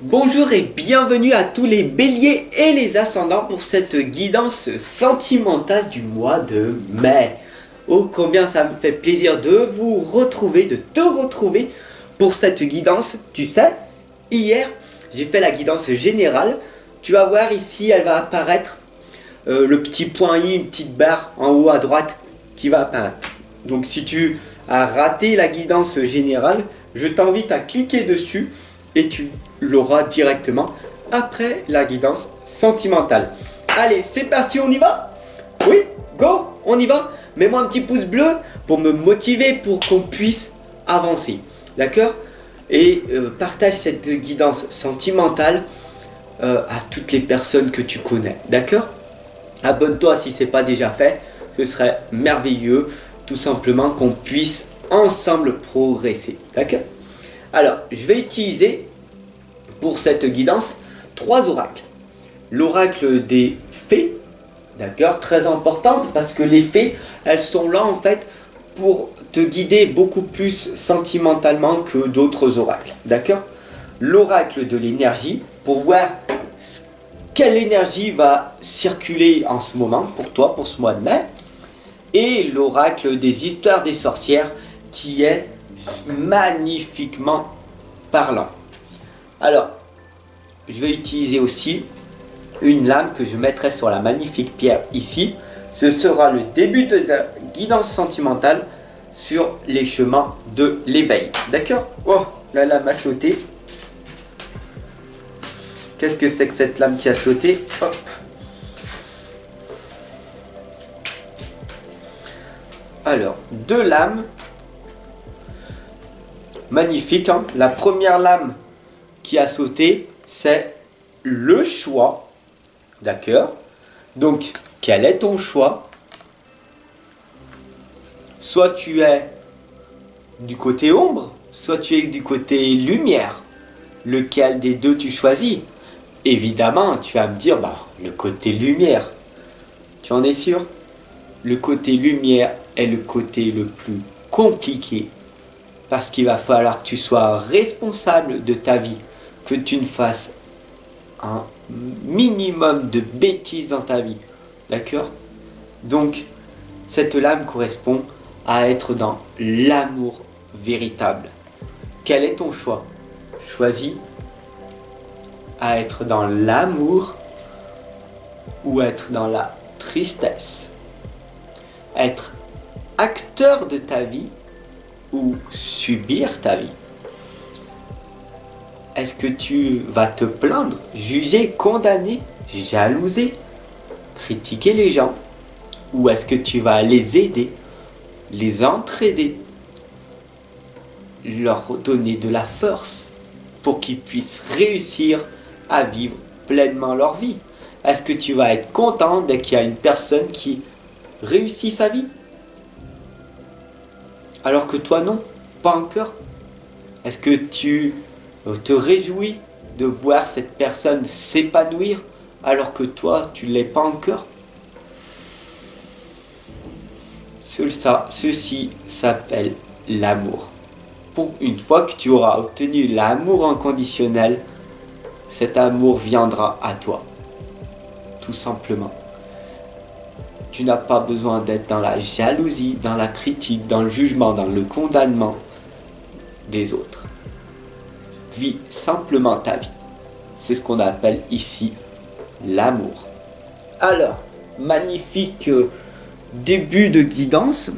Bonjour et bienvenue à tous les béliers et les ascendants pour cette guidance sentimentale du mois de mai. Oh combien ça me fait plaisir de vous retrouver, de te retrouver pour cette guidance. Tu sais, hier j'ai fait la guidance générale. Tu vas voir ici, elle va apparaître le petit point I, une petite barre en haut à droite qui va apparaître. Donc si tu as raté la guidance générale, je t'invite à cliquer dessus et tu l'auras directement après la guidance sentimentale. Allez, c'est parti, on y va? Oui, go, on y va? Mets-moi un petit pouce bleu pour me motiver, pour qu'on puisse avancer. D'accord? Et partage cette guidance sentimentale à toutes les personnes que tu connais. D'accord? Abonne-toi si ce n'est pas déjà fait. Ce serait merveilleux, tout simplement, qu'on puisse ensemble progresser. D'accord? Alors, je vais utiliser pour cette guidance 3 oracles. L'oracle des fées, d'accord, très importante parce que les fées, elles sont là en fait pour te guider beaucoup plus sentimentalement que d'autres oracles, d'accord. L'oracle de l'énergie, pour voir quelle énergie va circuler en ce moment pour toi, pour ce mois de mai. Et l'oracle des histoires des sorcières qui est magnifiquement parlant. Alors, je vais utiliser aussi une lame que je mettrai sur la magnifique pierre ici. Ce sera le début de la guidance sentimentale sur les chemins de l'éveil. D'accord? Oh, la lame a sauté. Qu'est-ce que c'est que cette lame qui a sauté? Hop. Alors, 2 lames. Magnifique, hein? La première lame qui a sauté, c'est le choix. D'accord? Donc, quel est ton choix? Soit tu es du côté ombre, soit tu es du côté lumière. Lequel des deux tu choisis? Évidemment, tu vas me dire, le côté lumière. Tu en es sûr? Le côté lumière est le côté le plus compliqué. Parce qu'il va falloir que tu sois responsable de ta vie, que tu ne fasses un minimum de bêtises dans ta vie. D'accord? Donc, cette lame correspond à être dans l'amour véritable. Quel est ton choix? Choisis à être dans l'amour ou être dans la tristesse. Être acteur de ta vie ou subir ta vie. Est-ce que tu vas te plaindre, juger, condamner, jalouser, critiquer les gens? Ou est-ce que tu vas les aider, les entraider, leur donner de la force pour qu'ils puissent réussir à vivre pleinement leur vie? Est-ce que tu vas être content dès qu'il y a une personne qui réussit sa vie? Alors que toi non, pas encore. Est-ce que tu te réjouis de voir cette personne s'épanouir alors que toi tu ne l'es pas encore? Ceci s'appelle l'amour. Pour une fois que tu auras obtenu l'amour inconditionnel, cet amour viendra à toi. Tout simplement. Tu n'as pas besoin d'être dans la jalousie, dans la critique, dans le jugement, dans le condamnement des autres. Vis simplement ta vie. C'est ce qu'on appelle ici l'amour. Alors, magnifique début de guidance.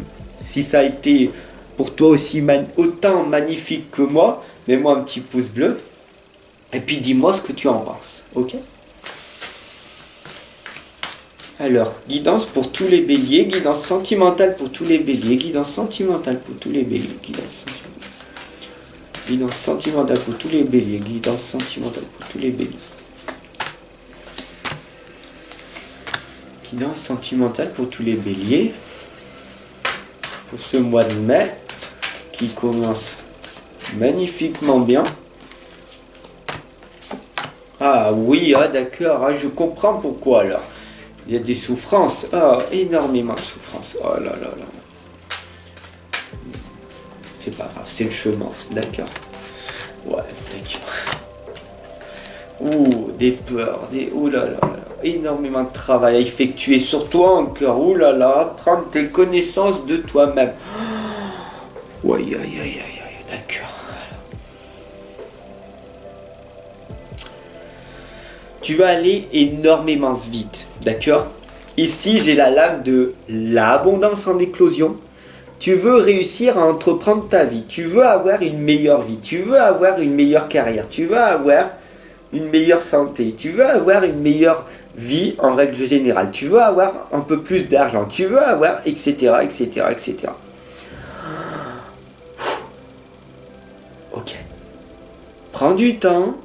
Si ça a été pour toi aussi autant magnifique que moi, mets-moi un petit pouce bleu. Et puis dis-moi ce que tu en penses. Ok? Alors, guidance pour tous les béliers, guidance sentimentale pour tous les béliers, guidance sentimentale pour tous les béliers, guidance sentimentale pour tous les béliers, guidance sentimentale pour tous les béliers. Guidance sentimentale pour tous les béliers, pour ce mois de mai, qui commence magnifiquement bien. Ah oui, d'accord, je comprends pourquoi alors. Il y a des souffrances, énormément de souffrances. Oh là là là. C'est pas grave, c'est le chemin, d'accord. Ouais, d'accord. Ouh, des peurs, ouh là là là, énormément de travail à effectuer sur toi encore. Ouh là là, prendre tes connaissances de toi-même. Ouais, aïe, aïe, aïe, aïe, d'accord. Tu vas aller énormément vite, d'accord? Ici, j'ai la lame de l'abondance en éclosion. Tu veux réussir à entreprendre ta vie, tu veux avoir une meilleure vie, tu veux avoir une meilleure carrière, tu veux avoir une meilleure santé, tu veux avoir une meilleure vie en règle générale, tu veux avoir un peu plus d'argent, tu veux avoir, etc., etc., etc. Ok. Prends du temps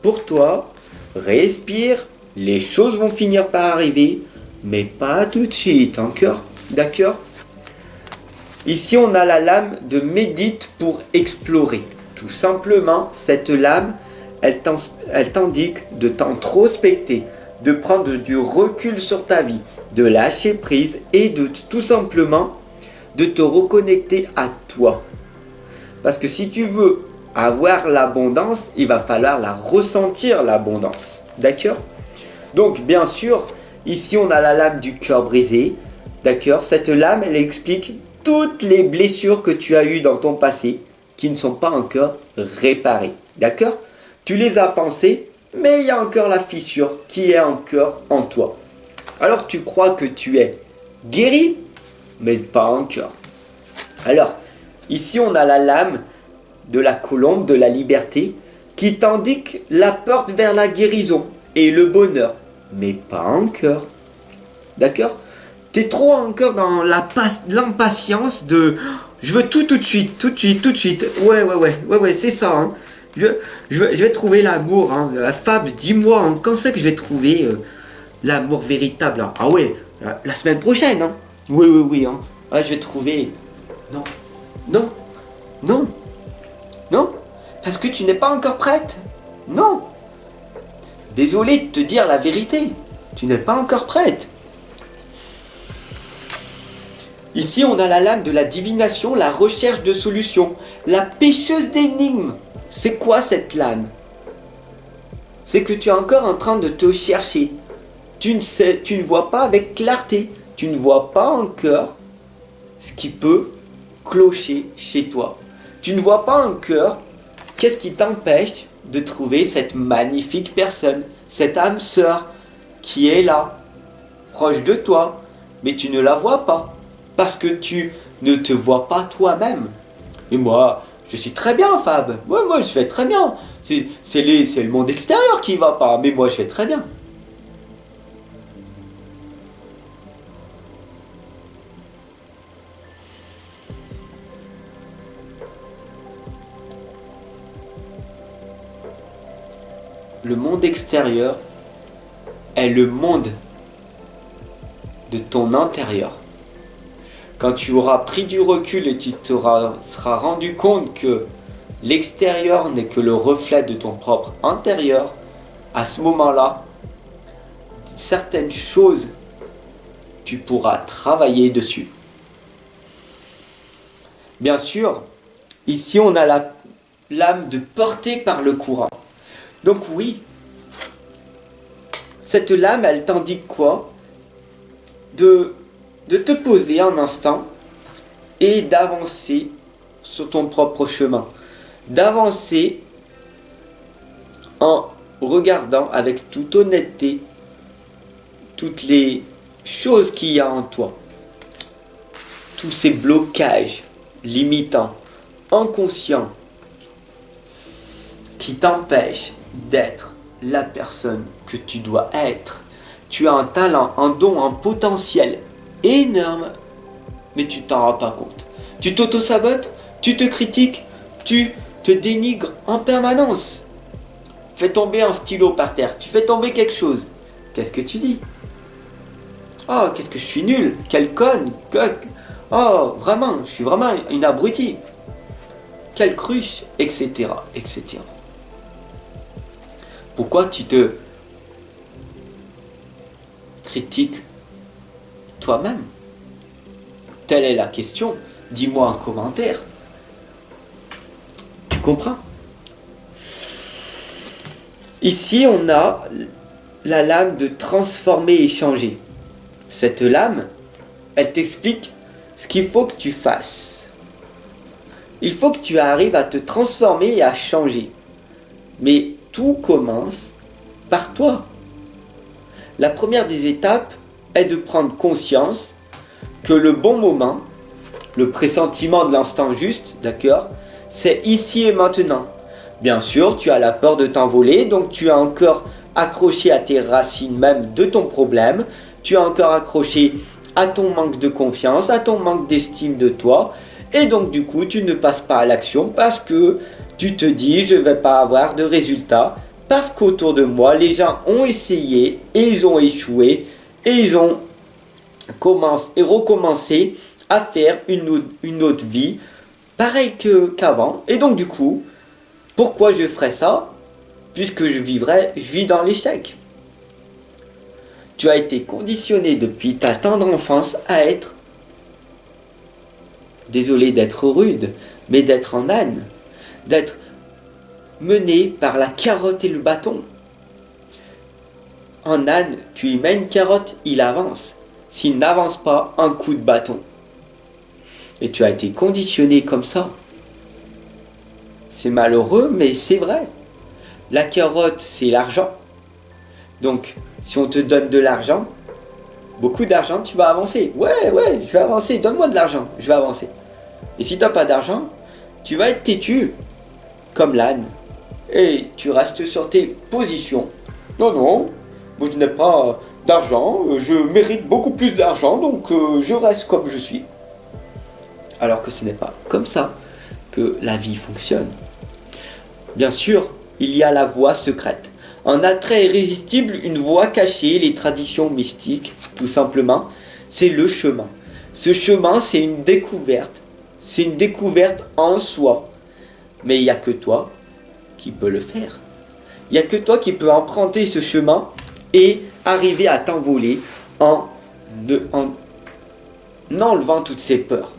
pour toi, respire, les choses vont finir par arriver, mais pas tout de suite encore, d'accord? Ici, on a la lame de médite pour explorer. Tout simplement, cette lame, elle t'indique de t'introspecter, de prendre du recul sur ta vie, de lâcher prise et de tout simplement de te reconnecter à toi. Parce que si tu veux avoir l'abondance, il va falloir la ressentir, l'abondance. D'accord? Donc, bien sûr, ici, on a la lame du cœur brisé. D'accord? Cette lame, elle explique toutes les blessures que tu as eues dans ton passé qui ne sont pas encore réparées. D'accord? Tu les as pensées, mais il y a encore la fissure qui est encore en toi. Alors tu crois que tu es guéri, mais pas encore. Alors, ici on a la lame de la colombe de la liberté qui t'indique la porte vers la guérison et le bonheur, mais pas encore. D'accord? T'es trop encore dans l'impatience de je veux tout de suite, tout de suite, tout de suite. Ouais, c'est ça. Hein. Je vais trouver l'amour. Hein. La Fab, dis-moi, hein, quand c'est que je vais trouver l'amour véritable hein. Ah ouais, la semaine prochaine. Hein. Oui. Hein. Ah, je vais trouver. Non, non, non, non. Parce que tu n'es pas encore prête. Non. Désolé de te dire la vérité. Tu n'es pas encore prête. Ici, on a la lame de la divination, la recherche de solutions, la pêcheuse d'énigmes. C'est quoi cette lame? C'est que tu es encore en train de te chercher. Tu ne vois pas avec clarté. Tu ne vois pas encore ce qui peut clocher chez toi. Tu ne vois pas encore qu'est-ce qui t'empêche de trouver cette magnifique personne, cette âme sœur qui est là, proche de toi, mais tu ne la vois pas. Parce que tu ne te vois pas toi-même. Et moi, je suis très bien, Fab. Ouais, moi, je fais très bien. C'est le monde extérieur qui va pas, mais moi, je fais très bien. Le monde extérieur est le monde de ton intérieur. Quand tu auras pris du recul et tu te seras rendu compte que l'extérieur n'est que le reflet de ton propre intérieur, à ce moment-là, certaines choses, tu pourras travailler dessus. Bien sûr, ici on a la lame de portée par le courant. Donc oui, cette lame, elle t'indique quoi? De te poser un instant et d'avancer sur ton propre chemin. D'avancer en regardant avec toute honnêteté toutes les choses qu'il y a en toi. Tous ces blocages limitants, inconscients, qui t'empêchent d'être la personne que tu dois être. Tu as un talent, un don, un potentiel énorme, mais tu t'en rends pas compte. Tu t'auto-sabotes, tu te critiques, tu te dénigres en permanence. Fais tomber un stylo par terre, tu fais tomber quelque chose. Qu'est-ce que tu dis? Oh, qu'est-ce que je suis nul, quelle conne, oh, vraiment, je suis vraiment une abrutie. Quelle cruche, etc., etc. Pourquoi tu te critiques toi-même? Telle est la question. Dis-moi en commentaire. Tu comprends? Ici, on a la lame de transformer et changer. Cette lame, elle t'explique ce qu'il faut que tu fasses. Il faut que tu arrives à te transformer et à changer. Mais tout commence par toi. La première des étapes est de prendre conscience que le bon moment, le pressentiment de l'instant juste, d'accord, c'est ici et maintenant. Bien sûr, tu as la peur de t'envoler, donc tu es encore accroché à tes racines même de ton problème, tu es encore accroché à ton manque de confiance, à ton manque d'estime de toi, et donc du coup, tu ne passes pas à l'action parce que tu te dis, je ne vais pas avoir de résultats, parce qu'autour de moi, les gens ont essayé et ils ont échoué, et ils ont recommencé à faire une autre vie, pareil qu'avant, et donc du coup, pourquoi je ferais ça? Puisque je vis dans l'échec. Tu as été conditionné depuis ta tendre enfance à être, désolé d'être rude, mais d'être en âne, d'être mené par la carotte et le bâton. En âne, tu y mets une carotte, il avance. S'il n'avance pas, un coup de bâton. Et tu as été conditionné comme ça. C'est malheureux, mais c'est vrai. La carotte, c'est l'argent. Donc, si on te donne de l'argent, beaucoup d'argent, tu vas avancer. Ouais, je vais avancer, donne-moi de l'argent, je vais avancer. Et si tu n'as pas d'argent, tu vas être têtu, comme l'âne. Et tu restes sur tes positions. Non, moi je n'ai pas d'argent, je mérite beaucoup plus d'argent, donc je reste comme je suis. Alors que ce n'est pas comme ça que la vie fonctionne. Bien sûr, il y a la voie secrète. Un attrait irrésistible, une voie cachée, les traditions mystiques, tout simplement, c'est le chemin. Ce chemin, c'est une découverte. C'est une découverte en soi. Mais il n'y a que toi qui peux le faire. Il n'y a que toi qui peux emprunter ce chemin et arriver à t'envoler en enlevant toutes ces peurs.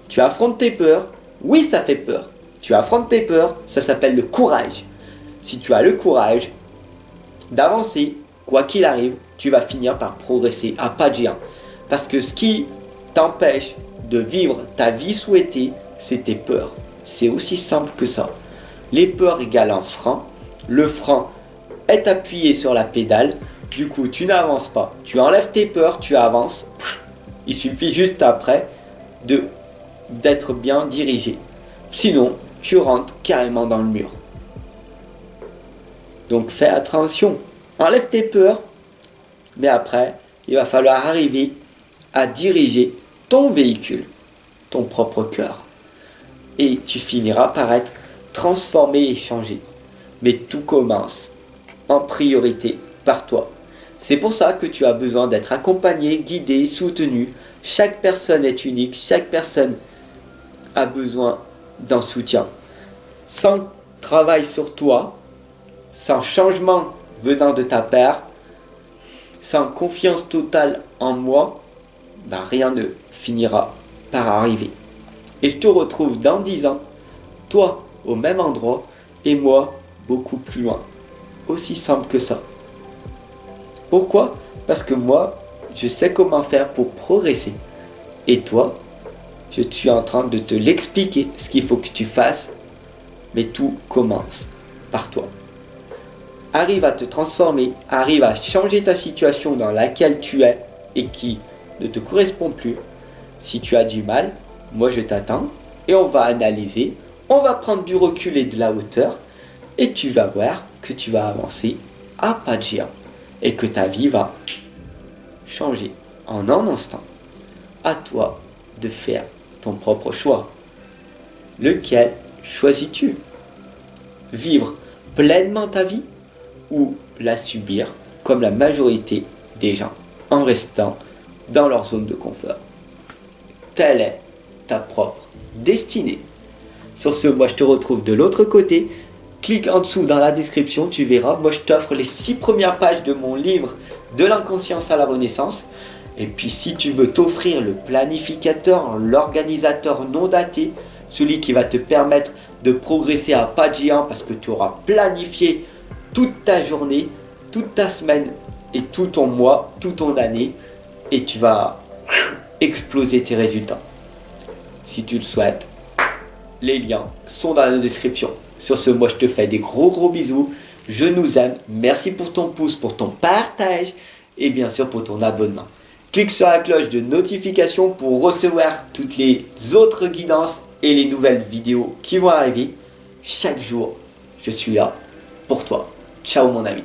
Tu affrontes tes peurs, oui ça fait peur. Tu affrontes tes peurs, ça s'appelle le courage. Si tu as le courage d'avancer, quoi qu'il arrive, tu vas finir par progresser à pas de géant. Parce que ce qui t'empêche de vivre ta vie souhaitée, c'est tes peurs. C'est aussi simple que ça. Les peurs égale un frein. Le frein est appuyé sur la pédale. Du coup, tu n'avances pas. Tu enlèves tes peurs, tu avances. Il suffit juste après d'être bien dirigé. Sinon, tu rentres carrément dans le mur. Donc fais attention. Enlève tes peurs. Mais après, il va falloir arriver à diriger ton véhicule, ton propre cœur. Et tu finiras par être transformé et changé. Mais tout commence en priorité par toi. C'est pour ça que tu as besoin d'être accompagné, guidé, soutenu. Chaque personne est unique, chaque personne a besoin d'un soutien. Sans travail sur toi, sans changement venant de ta part, sans confiance totale en moi, rien ne finira par arriver. Et je te retrouve dans 10 ans, toi au même endroit et moi beaucoup plus loin. Aussi simple que ça. Pourquoi? Parce que moi, je sais comment faire pour progresser. Et toi, je suis en train de te l'expliquer, ce qu'il faut que tu fasses. Mais tout commence par toi. Arrive à te transformer, arrive à changer ta situation dans laquelle tu es et qui ne te correspond plus. Si tu as du mal, moi je t'attends et on va analyser, on va prendre du recul et de la hauteur et tu vas voir que tu vas avancer à pas de géant et que ta vie va changer en un instant. À toi de faire ton propre choix. Lequel choisis-tu? Vivre pleinement ta vie ou la subir comme la majorité des gens en restant dans leur zone de confort? Telle est ta propre destinée. Sur ce, moi je te retrouve de l'autre côté. Clique en dessous dans la description, tu verras. Moi je t'offre les 6 premières pages de mon livre De l'inconscience à la renaissance. Et puis si tu veux t'offrir le planificateur, l'organisateur non daté, celui qui va te permettre de progresser à pas de géant parce que tu auras planifié toute ta journée, toute ta semaine et tout ton mois, toute ton année et tu vas exploser tes résultats. Si tu le souhaites, les liens sont dans la description. Sur ce, moi je te fais des gros bisous. Je nous aime. Merci pour ton pouce, pour ton partage et bien sûr pour ton abonnement. Clique sur la cloche de notification pour recevoir toutes les autres guidances et les nouvelles vidéos qui vont arriver. Chaque jour, je suis là pour toi. Ciao mon ami.